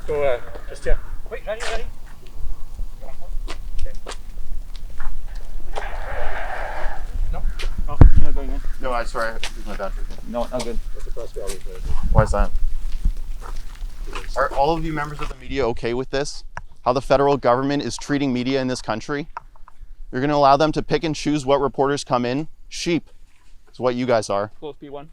Go, just yeah. Wait, ready? Okay. No. Oh, you're not going in. No, I swear I have to use my battery. No, not good. Why is that? Are all of you members of the media okay with this? How the federal government is treating media in this country? You're going to allow them to pick and choose what reporters come in? Sheep is what you guys are. Close P1.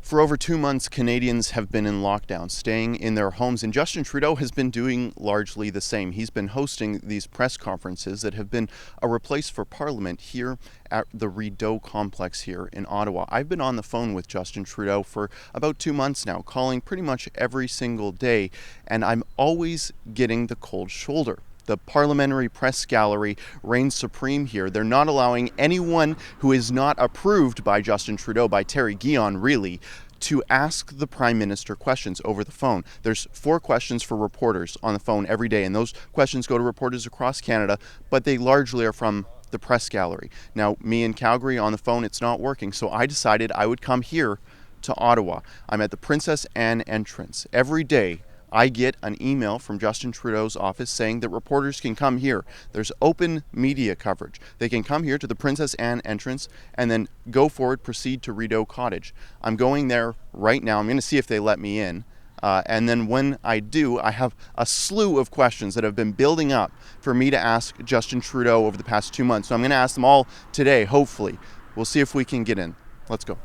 For over 2 months, Canadians have been in lockdown, staying in their homes, and Justin Trudeau has been doing largely the same. He's been hosting these press conferences that have been a replace for Parliament here at the Rideau complex here in Ottawa. I've been on the phone with Justin Trudeau for about 2 months now, calling pretty much every single day, and I'm always getting the cold shoulder. The parliamentary press gallery reigns supreme here. They're not allowing anyone who is not approved by Justin Trudeau, by Terry Keean really, to ask the Prime Minister questions over the phone. There's 4 questions for reporters on the phone every day, and those questions go to reporters across Canada, but they largely are from the press gallery. Now, me in Calgary on the phone, it's not working, so I decided I would come here to Ottawa. I'm at the Princess Anne entrance. Every day, I get an email from Justin Trudeau's office saying that reporters can come here. There's open media coverage. They can come here to the Princess Anne entrance and then go forward, proceed to Rideau Cottage. I'm going there right now. I'm going to see if they let me in. And then when I do, I have a slew of questions that have been building up for me to ask Justin Trudeau over the past 2 months. So I'm going to ask them all today, hopefully. We'll see if we can get in. Let's go.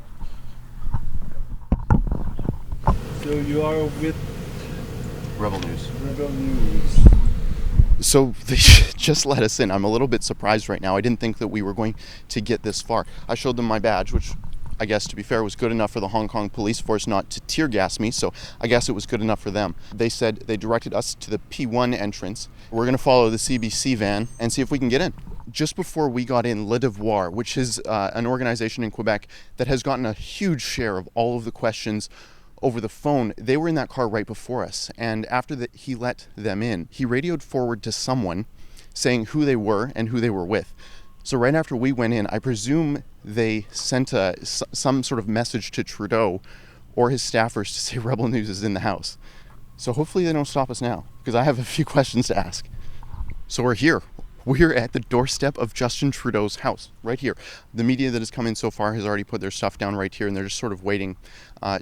So you are with Rebel News. Rideau News. So they just let us in. I'm a little bit surprised right now. I didn't think that we were going to get this far. I showed them my badge, which I guess, to be fair, was good enough for the Hong Kong police force not to tear gas me, so I guess it was good enough for them. They said they directed us to the P1 entrance. We're going to follow the CBC van and see if we can get in. Just before we got in, Le Devoir, which is an organization in Quebec that has gotten a huge share of all of the questions over the phone, they were in that car right before us. And after he let them in, he radioed forward to someone saying who they were and who they were with. So right after we went in, I presume they sent some sort of message to Trudeau or his staffers to say Rebel News is in the house. So hopefully they don't stop us now, because I have a few questions to ask. So we're here. We're at the doorstep of Justin Trudeau's house, right here. The media that has come in so far has already put their stuff down right here, and they're just sort of waiting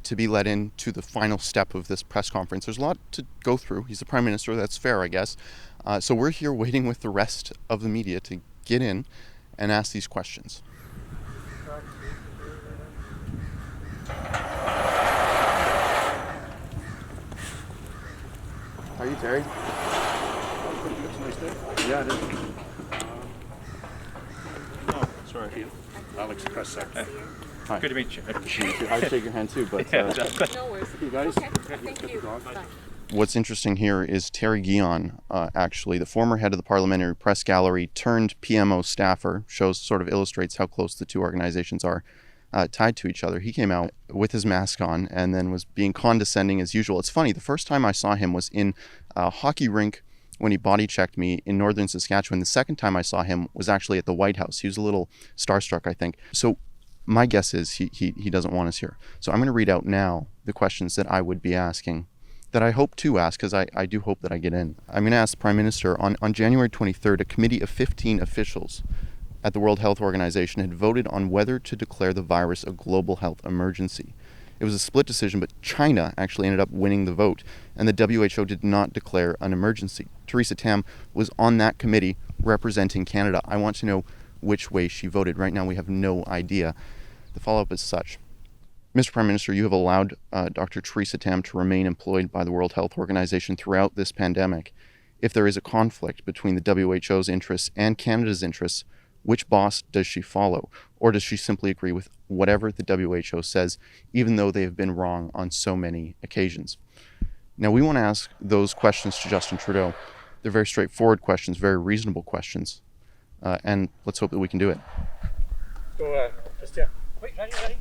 to be let in to the final step of this press conference. There's a lot to go through. He's the Prime Minister, that's fair, I guess. So we're here waiting with the rest of the media to get in and ask these questions. How are you, Terry? Yeah, it is. Sorry. Alex, press secretary. Hi. Good to meet you. I'd shake your hand too, but No worries. you guys. Okay, thank you. Bye. What's interesting here is Terry Keean, actually, the former head of the Parliamentary Press Gallery turned PMO staffer, illustrates how close the two organizations are tied to each other. He came out with his mask on and then was being condescending as usual. It's funny, the first time I saw him was in a hockey rink when he body checked me in northern Saskatchewan. The second time I saw him was actually at the White House. He was a little starstruck, I think. So my guess is he doesn't want us here. So I'm going to read out now the questions that I would be asking, that I hope to ask, because I do hope that I get in. I'm going to ask the Prime Minister, on January 23rd, a committee of 15 officials at the World Health Organization had voted on whether to declare the virus a global health emergency. It was a split decision, but China actually ended up winning the vote, and the WHO did not declare an emergency. Theresa Tam was on that committee representing Canada. I want to know which way she voted. Right now we have no idea. The follow-up is such. Mr. Prime Minister, you have allowed Dr. Theresa Tam to remain employed by the World Health Organization throughout this pandemic. If there is a conflict between the WHO's interests and Canada's interests, which boss does she follow? Or does she simply agree with whatever the WHO says, even though they have been wrong on so many occasions? Now, we want to ask those questions to Justin Trudeau. They're very straightforward questions, very reasonable questions. And let's hope that we can do it. Go, just yeah. Wait, ready?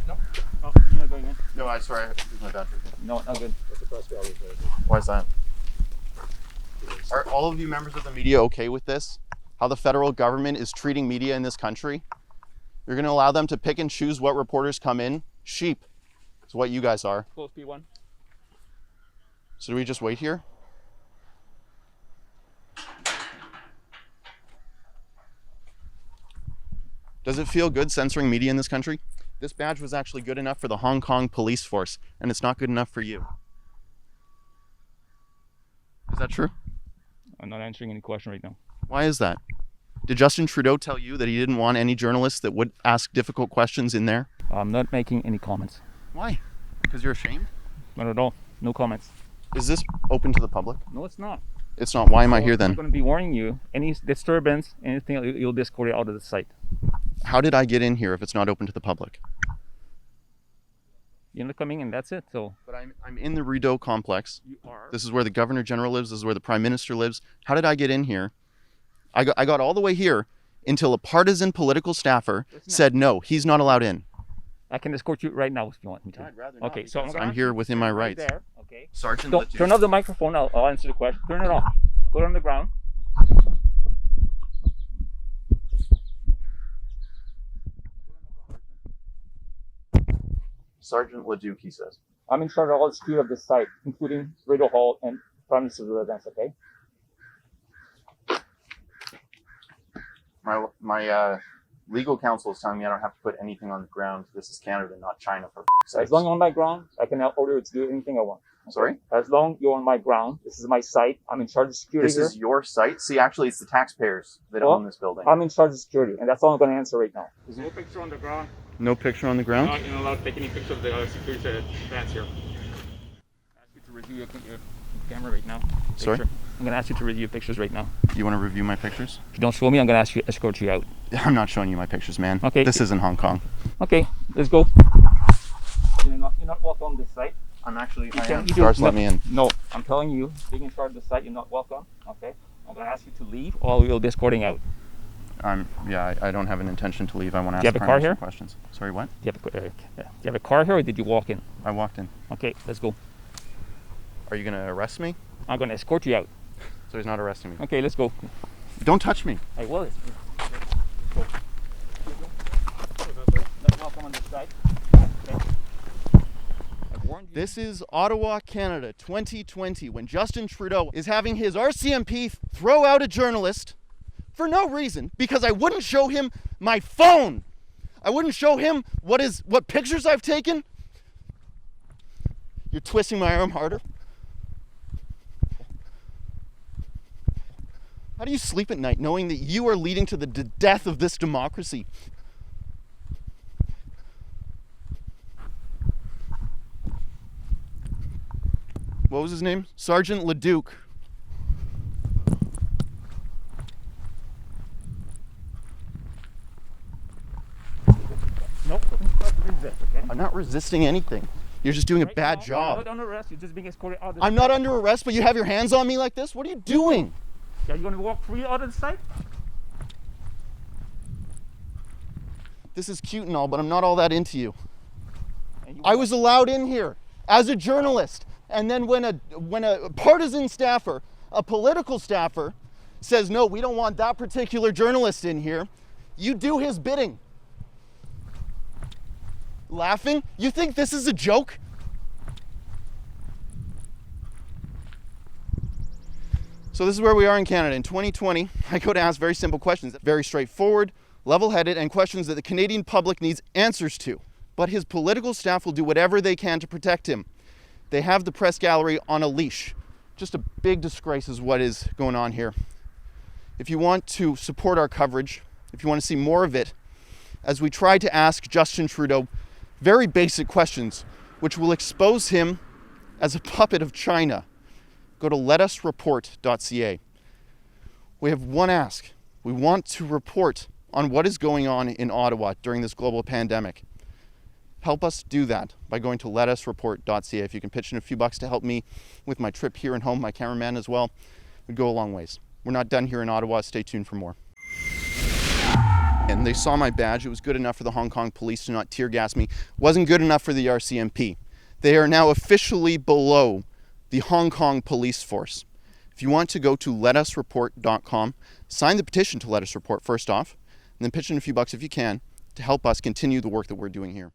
No. Oh, you're not going in. No, I swear I have to use my battery. No, not good. Why is that? Are all of you members of the media okay with this? How the federal government is treating media in this country? You're going to allow them to pick and choose what reporters come in? Sheep. It's what you guys are. Close P1. So do we just wait here? Does it feel good censoring media in this country? This badge was actually good enough for the Hong Kong police force, and it's not good enough for you. Is that true? I'm not answering any question right now. Why is that? Did Justin Trudeau tell you that he didn't want any journalists that would ask difficult questions in there? I'm not making any comments. Why? Because you're ashamed? Not at all. No comments. Is this open to the public? No, it's not. It's not. Why am I here I'm then? going to be warning you. Any disturbance, anything, you'll be escorted out of the site. How did I get in here if it's not open to the public? You're not coming in, that's it. So But I'm in the Rideau complex. you are. This is where the Governor General lives. This is where the Prime Minister lives. How did I get in here? I got all the way here until a partisan political staffer said, no, he's not allowed in. I can escort you right now if you want me to. I'd rather not, Okay, so because gonna I'm ask here you within to my stand right rights. There, okay. Sergeant Don't Leduc. turn off the microphone. I'll answer the question. Turn it off. Put it on the ground. Sergeant Leduc, he says. I'm in charge of all the security of this site, including Rideau Hall and Prime Minister's residence, okay? My legal counsel is telling me I don't have to put anything on the ground. This is Canada, not China, for As long as you're on my ground, I can order you to do anything I want. Sorry? As long as you're on my ground, this is my site. I'm in charge of security This here. is your site? See, actually, it's the taxpayers that Well, own this building. I'm in charge of security, and that's all I'm going to answer right now. There's no picture on the ground. No picture on the ground? You're not allowed to take any picture of the security advance here. Ask you to review your camera right now. Sorry? Picture. I'm going to ask you to review your pictures right now. You want to review my pictures? If you don't show me, I'm going to ask you to escort you out. I'm not showing you my pictures, man. Okay. This isn't Hong Kong. Okay, let's go. You're not welcome on this site. I'm actually, I can- am. you Stars do- let me in. No, I'm telling you, being in charge of the site, you're not welcome. Okay, I'm going to ask you to leave, or we'll be escorting out. I don't have an intention to leave. I want to ask Do you have a Prime car Minister here? questions. Sorry, what? Do you have a car here, or did you walk in? I walked in. Okay, let's go. Are you going to arrest me? I'm going to escort you out. So he's not arresting me. Okay, let's go. Don't touch me. I will. Go. Not welcome on this side. Okay. I've warned you. This is Ottawa, Canada, 2020, when Justin Trudeau is having his RCMP throw out a journalist for no reason, because I wouldn't show him my phone. I wouldn't show him what pictures I've taken. You're twisting my arm harder. How do you sleep at night knowing that you are leading to the death of this democracy? What was his name? Sergeant Leduc. Nope. Resist, okay? I'm not resisting anything. You're just doing a Right bad now, job. You're not under arrest. You're just being escorted out of the I'm site. not under arrest, but you have your hands on me like this? What are you doing? Are you going to walk free out of the site? This is cute and all, but I'm not all that into you. And you I wanna- was allowed in here as a journalist. And then when a partisan staffer, a political staffer, says, no, we don't want that particular journalist in here, you do his bidding. Laughing? You think this is a joke? So this is where we are in Canada. In 2020, I go to ask very simple questions, very straightforward, level-headed, and questions that the Canadian public needs answers to. But his political staff will do whatever they can to protect him. They have the press gallery on a leash. Just a big disgrace is what is going on here. If you want to support our coverage, if you want to see more of it, as we try to ask Justin Trudeau very basic questions, which will expose him as a puppet of China, go to letusreport.ca. We have one ask. We want to report on what is going on in Ottawa during this global pandemic. Help us do that by going to letusreport.ca. If you can pitch in a few bucks to help me with my trip here and home, my cameraman as well, would go a long ways. We're not done here in Ottawa. Stay tuned for more. And they saw my badge. It was good enough for the Hong Kong police to not tear gas me. Wasn't good enough for the RCMP. They are now officially below the Hong Kong police force. If you want to go to letusreport.com, sign the petition to Let Us Report first off, and then pitch in a few bucks if you can. to help us continue the work that we're doing here.